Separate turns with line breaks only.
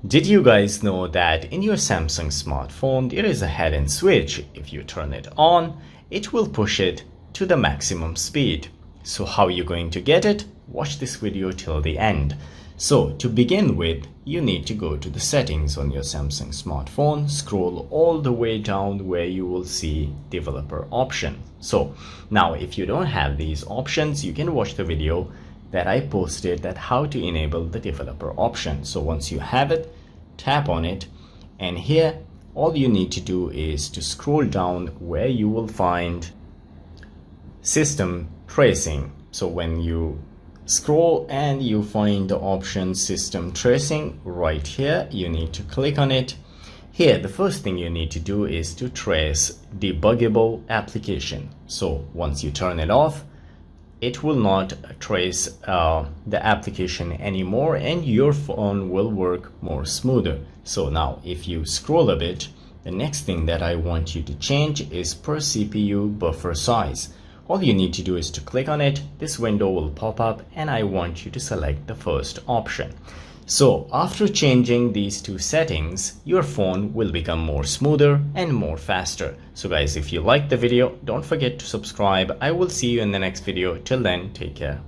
Did you guys know that in your Samsung smartphone there is a hidden switch? If you turn it on, it will push it to the maximum speed. So how are you going to get it? Watch this video till the end. So to begin with, you need to go to the settings on your Samsung smartphone, scroll all the way down where you will see developer option. So now if you don't have these options, you can watch the video that I posted that how to enable the developer option. So once you have it, tap on it, and here all you need to do is to scroll down where you will find system tracing. So when you scroll and you find the option system tracing right here, you need to click on it. Here the first thing you need to do is to trace debuggable application. So once you turn it off, it will not trace the application anymore and your phone will work more smoother. So now if you scroll a bit, the next thing that I want you to change is per CPU buffer size. All you need to do is to click on it. This window will pop up and I want you to select the first option. So after changing these two settings, your phone will become more smoother and more faster. So guys, if you liked the video, don't forget to subscribe. I will see you in the next video. Till then, take care.